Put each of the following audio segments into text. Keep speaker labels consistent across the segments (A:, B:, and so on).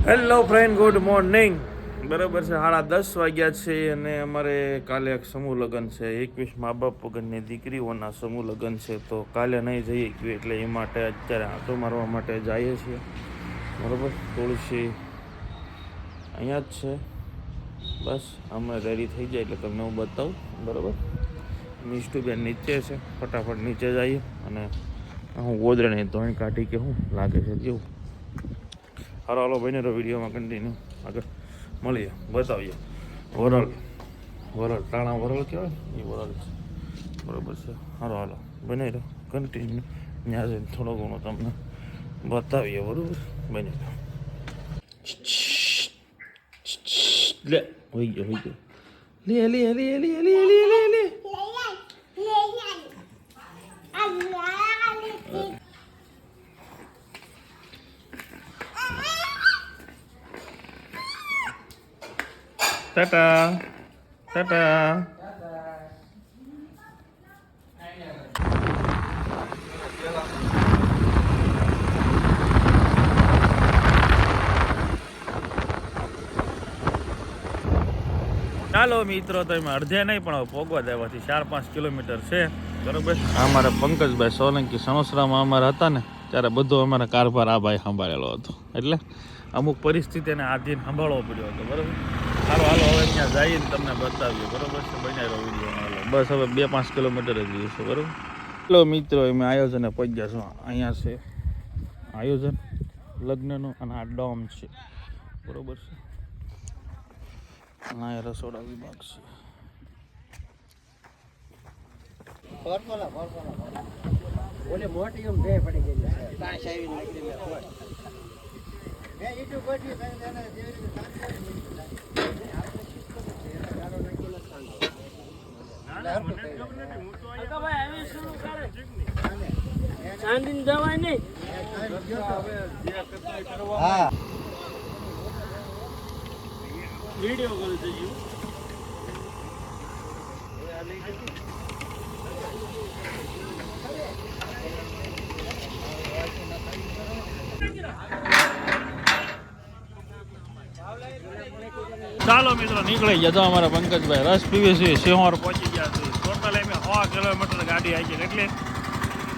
A: Hello friend, good morning. બરાબર છે, 10:30 વાગ્યા છે અને અમારે કાલે એક સમૂહ લગ્ન છે. 21 મા બાપ વગરની દીકરીઓના સમૂહ લગ્ન છે, તો કાલે નહીં જઈએ એટલે એ માટે અત્યારે આંટો મારવા માટે જઈએ છીએ. બરાબર, તુલસી અહીંયા જ છે. બસ અમે રેડી થઈ જાય એટલે તમને હું બતાવું. બરાબર, મિષ્ટુબેન નીચે છે, ફટાફટ નીચે જઈએ અને હું ગોદરાની ધોઈ કાઢી કે શું લાગે છે જેવું. હાલો બને રહો વિડીયોમાં કન્ટિન્યુ. આગળ મળીએ, બતાવીએ. વરલ ટાણા વરલ કહેવાય એ વરલ છે. બરાબર છે, હાલો બને રહો કન્ટિન્યુ. ત્યાં જઈને થોડો ઘણો તમને બતાવીએ. બરાબર, બને રહો. લે હોઈ ગયો લે લે લે લે લે લે લે લે. ટાટા ટાટા. ચાલો મિત્રો, તો એમાં અડધે નહીં પણ પોગવા દેવાથી 4-5 કિલોમીટર છે. બરોબર, અમારા પંકજભાઈ સોલંકી સણોસરામાં અમારા હતા ને ત્યારે બધો અમારા કારભાર આ ભાઈ સંભાળેલો હતો. એટલે અમુક પરિસ્થિતિને આધીન સંભાળવો પડ્યો હતો. બરાબર, હાલો હવે ત્યાં જઈને તમને બતાવીએ. બરાબર છે, બનાવ્યો વિડીયો. બસ હવે 2-5 કિલોમીટર જ રહ્યું છે. બરાબર, ચાલો મિત્રો, અમે આયોજને પહોંચ્યા છો. અહીંયા છે આયોજન લગ્નનું અને આ ડોમ છે. બરાબર છે, અહીંયા રસોડા વિભાગ છે. વિડીયો કરી દઈએ. ચાલો મિત્રો, નીકળી ગયા તો અમારા પંકજભાઈ રસ પીવે છે. સિંહોર પહોંચી ગયા છે. ટોટલ અમે 100 કિલોમીટર ગાડી આવી ગઈ એટલે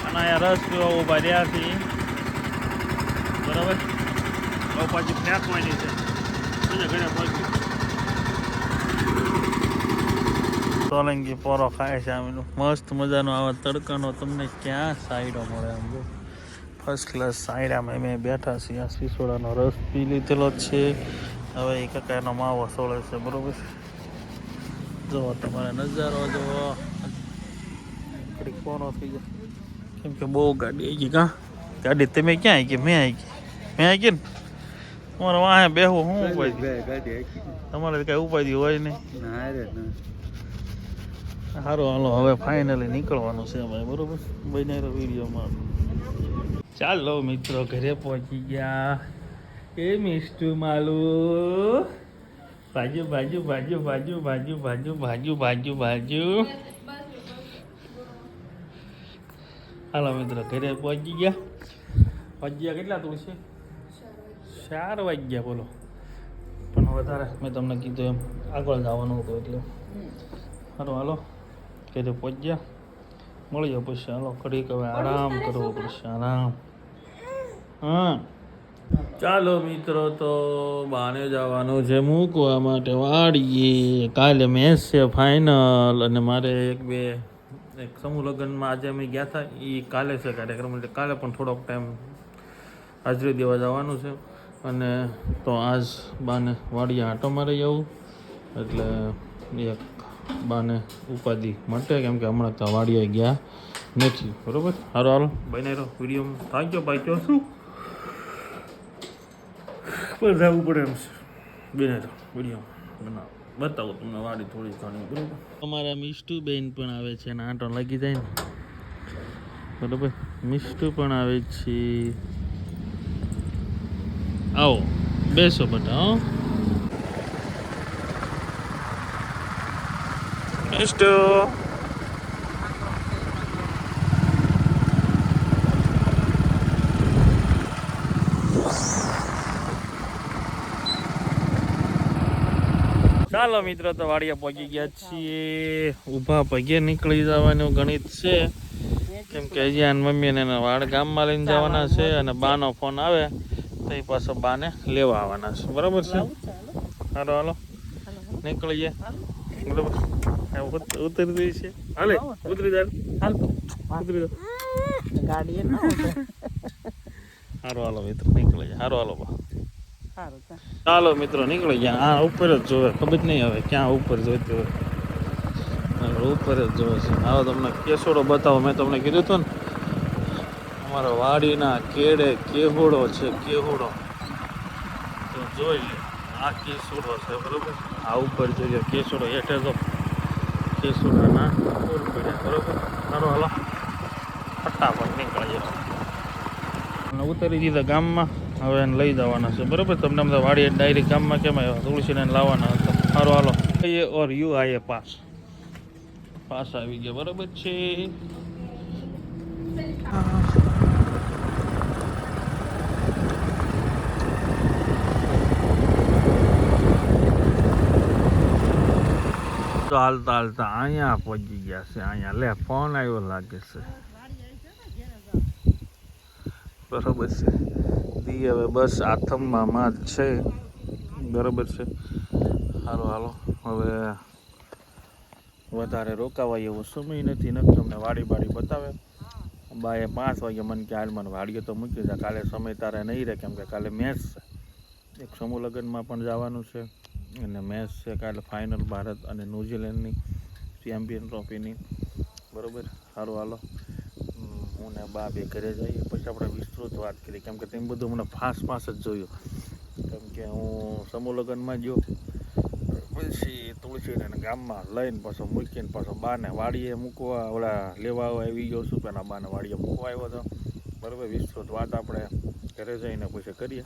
A: અને અહીંયા રસ પીવા ઉભા રહ્યા છીએ. બરાબર, હવે પાછી ફેંકવાની છે. ઘરે પહોંચી સોલંકી પોરો ખાય છે. આમેનું મસ્ત મજાનો આવા તડકાનો તમને ક્યાં સાઈડો મળે. આમ જો ફર્સ્ટ ક્લાસ સાઈડામાં અમે બેઠા છીએ. આ સિસોડાનો રસ પી લીધેલો છે. હવે એ કાકાનો માવો સોળે છે. બરાબર, જુઓ તમારે નજારો જુઓ. ઘડીક પોરો થઈ જાય કેમ કે બહુ ગાડી આવી ગઈ. કાં ગાડી તમે ક્યાં આવી ગઈ? મેં આવી ગઈ ને. તમારે વાહે બેહવું શું ઉપાય? તમારે કઈ ઉપાય હોય નહીં. સારું, હાલો હવે ફાઇનલી નીકળવાનું છે અમારે. બરોબર, બનાવેલો વિડીયોમાં. ચાલો મિત્રો, ઘરે પહોંચી ગયા. એ મિષ્ટુ માલુ બાજુ બાજુ બાજુ બાજુ બાજુ બાજુ બાજુ બાજુ બાજુ. હાલો મિત્રો, ઘરે પહોંચી ગયા. કેટલા તુલસી? 4 વાગ્યા. બોલો, પણ વધારે મેં તમને કીધું એમ આગળ જવાનું હતું એટલે સારું. હાલો ઘરે પહોંચ્યા, મળીએ પછી. હાલો ઘડીક હવે આરામ કરવો પડશે, આરામ. હા ચાલો મિત્રો, તો બાને જવાનું છે મૂકવા માટે વાડીએ. કાલે મેચ છે ફાઇનલ અને મારે એક સમૂહ લગ્નમાં આજે અમે ગયા હતા. એ કાલે છે કાર્યક્રમ, એટલે કાલે પણ થોડોક ટાઈમ હાજરી દેવા જવાનું છે. અને તો આજ બાને વાડીએ આંટો મારી જવું એટલે એક બાને ઉપાધિ માટે, કેમ કે હમણાં તો વાડીએ ગયા નથી. બરાબર, હાલો બને રહો વિડીયોમાં. થાક્યો પાક્યો શું પણ જવું પડે એમ છે. બને રહો વિડીયો બતાવું તમને વાડી થોડી ઘણી. બરાબર, અમારા મિષ્ટુબેન પણ આવે છે અને આંટો લાગી જાય ને. બરાબર, મિષ્ટુ પણ આવે છે. આવો બેસો બેટા. મિષ્ટુ ચાલો મિત્રો તો વાડીએ પહોંચી ગયા છીએ. ઊભા પગે નીકળી જવાનું ગણિત છે, કેમ કે હજી મમ્મી ને વાડ ગામમાં લઈને જવાના છે અને બાનો ફોન આવે તો એ પાછો બાને લેવા આવવાના છે. બરાબર છે? હાલો હાલો નીકળી ગયા. બરાબર ઉતરી ગઈ છે. હાલે ઉતરી જાય. ઉતરી ગાડી હારો હાલો મિત્રો નીકળી જાય. હારો હાલો બા. ચાલો મિત્રો નીકળી ગયા. આ ઉપર જ જોવે, ખબર જ નહીં હવે ક્યાં ઉપર જોઈતી હોય, ઉપર જ જોવે છે. હાલો તમને કેસોડો બતાવો. મેં તમને કીધું હતું ને અમારા વાડીના કેડે કેહોડો છે. કેહોડો તો જોઈ લે. આ કેસોડો છે. બરોબર. આ ઉપર જોઈએ કેસોડો. હેઠે તો કેસોડાના ફૂલ પડ્યા. બરોબર. હાલો હાલો ફટાફટ નીકળી જાય. ઉતરી દીધા ગામમાં. હવે એને લઈ જવાના છે. બરાબર. તમને બધા વાડી ડાયરેક્ટ ગામમાં કેમ આવ્યા? તુલસીને લાવવાના હતા. સારું હાલો એ ઓર યુ આયે પાસ આવી ગયા. બરાબર છે. તો હાલતા હાલતા અહીંયા પહોંચી ગયા છે. અહીંયા લે ફોન આવ્યો લાગે છે. બરાબર છે. દી હવે બસ આથમમાં જ છે. બરાબર છે. હાલો હાલો હવે વધારે રોકાવાય એવો સમય નથી. તમને વાડી બાડી બતાવે. બાએ 5 વાગે મને કે હાલ મને વાડીએ તો મૂકી દે. કાલે સમય તારે નહીં રહે, કેમ કે કાલે મેચ છે. એક સમૂહ લગ્નમાં પણ જવાનું છે અને મેચ છે કાલે ફાઇનલ ભારત અને ન્યૂઝીલેન્ડની ચેમ્પિયન ટ્રોફીની. બરાબર. સારું હાલો હું ને બા બે ઘરે જઈએ પછી આપણે વિસ્તૃત વાત કરીએ, કેમ કે તેમ બધું મને ફાસ જ જોયું. કેમ કે હું સમૂહ લગ્નમાં ગયો પછી તુલસીને ગામમાં લઈને પાછો મૂકીને પાછો બાને વાડીએ મૂકવા ઓલા લેવા આવી ગયો છું. પેલા બાને વાડીએ મૂકવા આવ્યો હતો. બરાબર. વિસ્તૃત વાત આપણે ઘરે જઈને પછી કરીએ.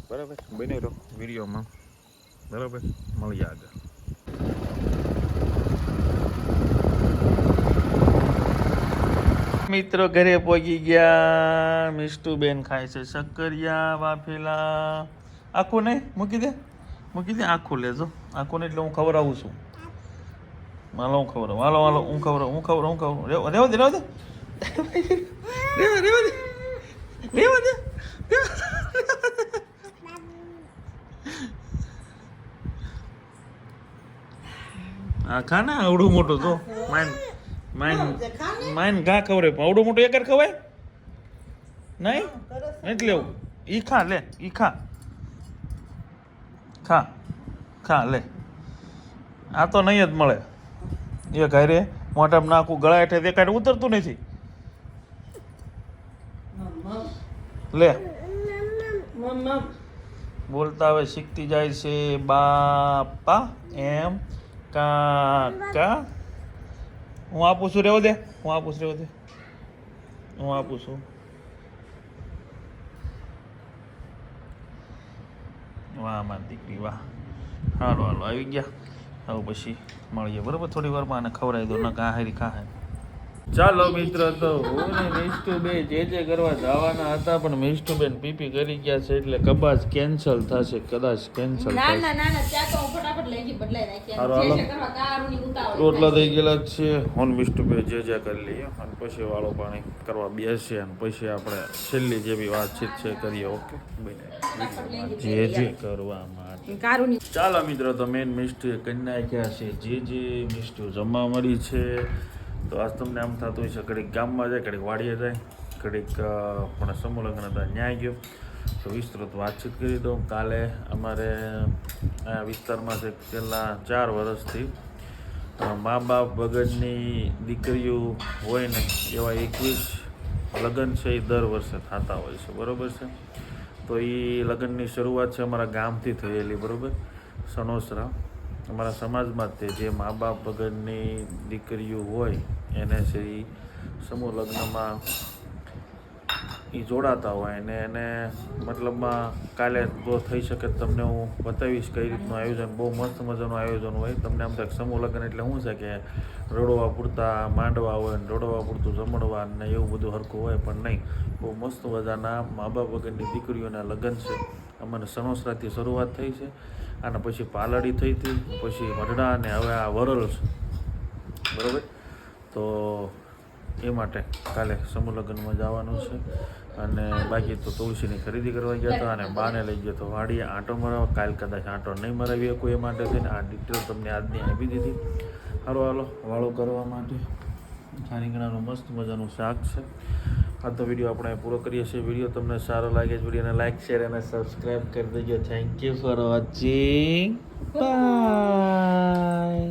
A: બરાબર. બની રહો વિડીયોમાં. બરાબર. મળીએ આગળ. મિત્રો ઘરે પહોંચી ગયા. મિષ્ટુબેન ખાય છે શક્કરિયા બાફેલા. આખું નહીં મૂકી દે, મૂકી દે. આખું લેજો. આખું નહીં એટલે હું ખવડાવું છું. હાલો હું ખવડાવું. હાલો હાલો હું ખવડાવું. રેવા દે રેવા દે રેવા દે. આ ખાના આવડું મોટું તો માઇન ઘા ખવરે આવડું મોટું એકર ખવાય નહીં. નથી લેવું. ઈ ખા લે. ઈ ખા ખા ખા લે. આ તો નહીં જ મળે. એ ઘરે મોઢામાં નાખું ગળા હેઠે દેખાડે ઉતરતું નથી. લે બોલતા હવે શીખતી જાય છે. બાપા એમ કાકા. હું આપું છું. રેવો દે. હું આપું છું. રેવો દે. હું આપું છું. વાહ મારી દીકરી વાહ. હાલો હાલો આવી ગયા. હવે પછી મળીએ. બરાબર. થોડી વારમાં આને ખવડાવી દો. ના કાહેરી કાહે. ચાલો મિત્ર તો હું ને મિષ્ટુબે જે કરવા જવાના હતા પણ મિષ્ટુબેન પીપી કરી ગયા છે એટલે કદાચ કેન્સલ થશે. કદાચ કેન્સલ રોટલા થઈ ગયેલા જ છે. હું મિષ્ટુબે જે કરી લઈએ અને પછી વાળો પાણી કરવા બેસીએ અને પછી આપણે છેલ્લી જે બી વાતચીત છે કરીએ. ઓકે જે કરવા માટે. ચાલો મિત્રો તો મેન મિષ્ટુએ કરી નાખ્યા છે જે મિષ્ટુ જમવા મળી છે. તો આજ તમને આમ થતું હશે ઘડીક ગામમાં જાય, ઘડીક વાડીએ જાય, ઘડીક પણ સમૂહ લગ્ન હતા ન્યાય ગયો. તો વિસ્તૃત વાતચીત કરી દઉં. કાલે અમારે આ વિસ્તારમાં છે છેલ્લા 4 વર્ષથી મા બાપ વગરની દીકરીઓ હોય ને એવા 21 લગ્ન છે એ દર વર્ષે થતા હોય છે. બરાબર છે. તો એ લગ્નની શરૂઆત છે અમારા ગામથી થયેલી. બરાબર. સણોસરા અમારા સમાજમાં તે જે મા બાપ વગરની દીકરીઓ હોય એને છે એ સમૂહ લગ્નમાં એ જોડાતા હોય ને એને મતલબમાં કાલે જો થઈ શકે તમને હું બતાવીશ કઈ રીતનું આયોજન. બહુ મસ્ત મજાનું આયોજન હોય. તમને આમ થાય સમૂહ લગ્ન એટલે શું છે કે રડવા પૂરતા માંડવા હોય ને રડવા પૂરતું જમણવા ને એવું બધું હરખું હોય, પણ નહીં. બહુ મસ્ત મજાના મા બાપ વગરની દીકરીઓના લગ્ન છે અમારે સણોસરાથી શરૂઆત થઈ છે અને પછી પાલડી થઈ હતી, પછી મઢડા અને હવે આ વરલ છે, બરાબર. તો એ માટે કાલે સમૂહ લગ્નમાં જવાનું છે. અને બાકી તો તુલસીની ખરીદી કરવા ગયા હતા અને બાને લઈ ગયો તો વાડીએ આંટો મરાવવા. કાલ કદાચ આંટો નહીં મરાવી શકું, એ માટે થઈને આ ડિટેલ તમને આજની આપી દીધી. સારું, હાલો વાળો કરવા માટે રીંગણાનું મસ્ત મજાનું શાક છે. આ તો વિડીયો આપણે પૂરો કરીએ છીએ. વિડીયો તમને સારો લાગે છે, વિડીયોને લાઇક, શેર અને સબસ્ક્રાઈબ કરી દેજો. Thank you for watching. By.